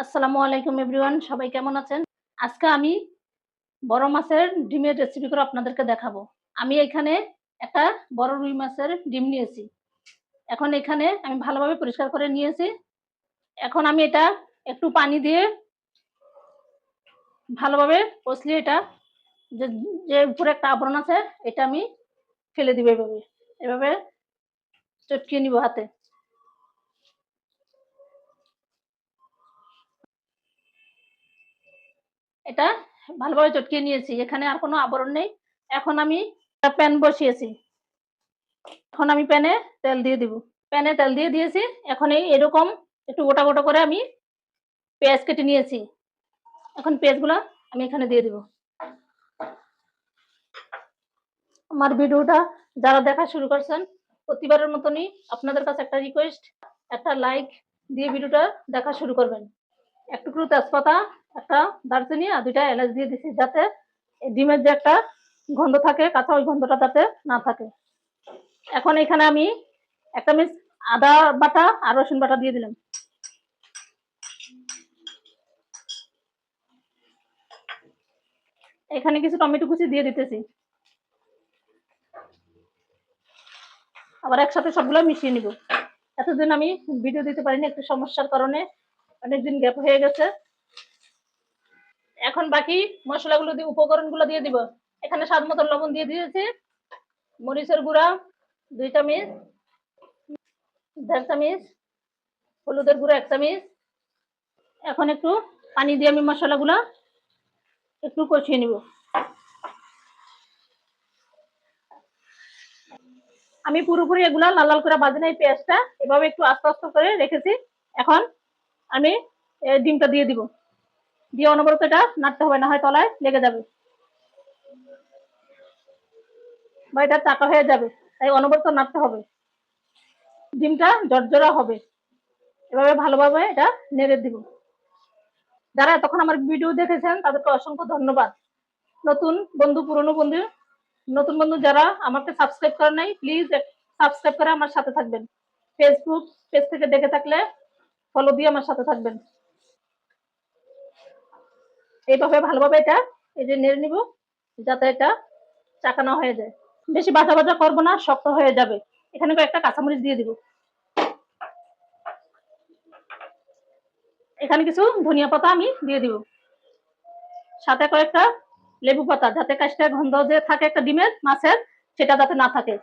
আসসালামু আলাইকুম এভরিওয়ান, সবাই কেমন আছেন? আজকে আমি বড় মাছের ডিমের রেসিপি করে আপনাদেরকে দেখাবো। আমি এখানে একটা বড় রুই মাছের ডিম নিয়েছি। এখন এখানে আমি ভালোভাবে পরিষ্কার করে নিয়েছি। এখন আমি এটা একটু পানি দিয়ে ভালোভাবে কষলিয়ে এটা যে যে উপরে একটা আবরণ আছে এটা আমি ফেলে দিব এভাবে। এভাবে চটকিয়ে নিব হাতে। এটা ভালোভাবে চটকিয়ে নিয়েছি। এখানে আর কোনো আবরণ নেই। এখন আমি একটা প্যান বসিয়েছি। এখন আমি প্যানে তেল দিয়ে দিব। প্যানে তেল দিয়ে দিয়েছি। এখন এরকম একটু গোটা, গোটা করে আমি পেঁয়াজ কেটে নিয়েছি। এখন পেঁয়াজগুলা আমি এখানে দিয়ে দিব। আমার ভিডিওটা যারা দেখা শুরু করছেন, প্রতিবারের মতনই আপনাদের কাছে একটা রিকোয়েস্ট, একটা লাইক দিয়ে ভিডিওটা দেখা শুরু করবেন। এক টুকরো তেজপাতা, একটা দারচিনি আর ২টা এলাচ দিয়ে দিছি, যাতে ডিমের যে একটা গন্ধ থাকে কাঁচা, ওই গন্ধটা যাতে না থাকে। এখন এখানে আমি ১ চামচ আদা বাটা আর রসুন বাটা দিয়ে দিলাম। এখানে কিছু টমেটো কুচি দিয়ে দিতেছি। আবার একসাথে সবগুলো মিশিয়ে নিব। এতদিন আমি ভিডিও দিতে পারিনি, একটু সমস্যার কারণে অনেকদিন গ্যাপ হয়ে গেছে। এখন বাকি মশলাগুলো দিয়ে উপকরণগুলো দিয়ে দিব। এখানে স্বাদ মতো লবণ দিয়ে দিয়েছি, মরিচের গুঁড়া ২ চামচ, ১.৫ চামচ, হলুদের গুঁড়া ১ চামচ। এখন একটু পানি দিয়ে আমি মশলাগুলো একটু কষিয়ে নিব। আমি পুরোপুরি এগুলা লাল লাল করে ভাজি নাই, পেঁয়াজটা এভাবে একটু আস্তে আস্তে করে রেখেছি। এখন আমি ডিমটা দিয়ে দিব। দিয়ে অনবরত এটা নাড়তে হবে, না হয় তলায় লেগে যাবে বা এটা চাকা হয়ে যাবে, তাই অনবরত নাড়তে হবে। ডিমটা জর্জরা হবে, এভাবে ভালোভাবে এটা নেড়ে দিব। যারা এতক্ষণ আমার ভিডিও দেখেছেন তাদেরকে অসংখ্য ধন্যবাদ। নতুন বন্ধু, পুরনো বন্ধু, নতুন বন্ধু যারা আমাকে সাবস্ক্রাইব করেন নাই, প্লিজ সাবস্ক্রাইব করে আমার সাথে থাকবেন। ফেসবুক পেজ থেকে দেখে থাকলে ফলো দিয়ে আমার সাথে থাকবেন। এইভাবে ভালোভাবে এটা এই যে নেড়ে নিব, যাতে এটা চাকা না হয়ে যায়। বেশি বাজা বাজা করবো না, শক্ত হয়ে যাবে। এখানে কয়েকটা কাঁচামরিচ দিয়ে দিব। এখানে কিছু ধনিয়া পাতা আমি দিয়ে দিব, সাথে কয়েকটা লেবু পাতা, যাতে কাশটা গন্ধ যে থাকে একটা ডিমের মাছের, সেটা যাতে না থাকে।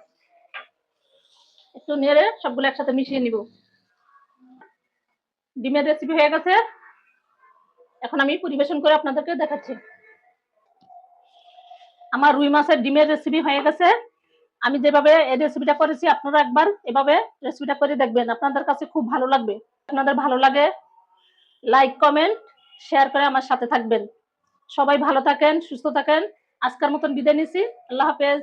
একটু নেড়ে সবগুলো একসাথে মিশিয়ে নিব। ডিমের রেসিপি হয়ে গেছে। এখন আমি পরিবেশন করে আপনাদেরকে দেখাচ্ছি। আমার রুই মাছের ডিমের রেসিপি হয়ে গেছে। আমি যেভাবে এই রেসিপিটা করেছি আপনারা একবার এভাবে রেসিপিটা করে দেখবেন, আপনাদের কাছে খুব ভালো লাগবে। আপনাদের ভালো লাগে লাইক, কমেন্ট, শেয়ার করে আমার সাথে থাকবেন। সবাই ভালো থাকেন, সুস্থ থাকেন। আজকের মতন বিদায় নিচ্ছি। আল্লাহ হাফেজ।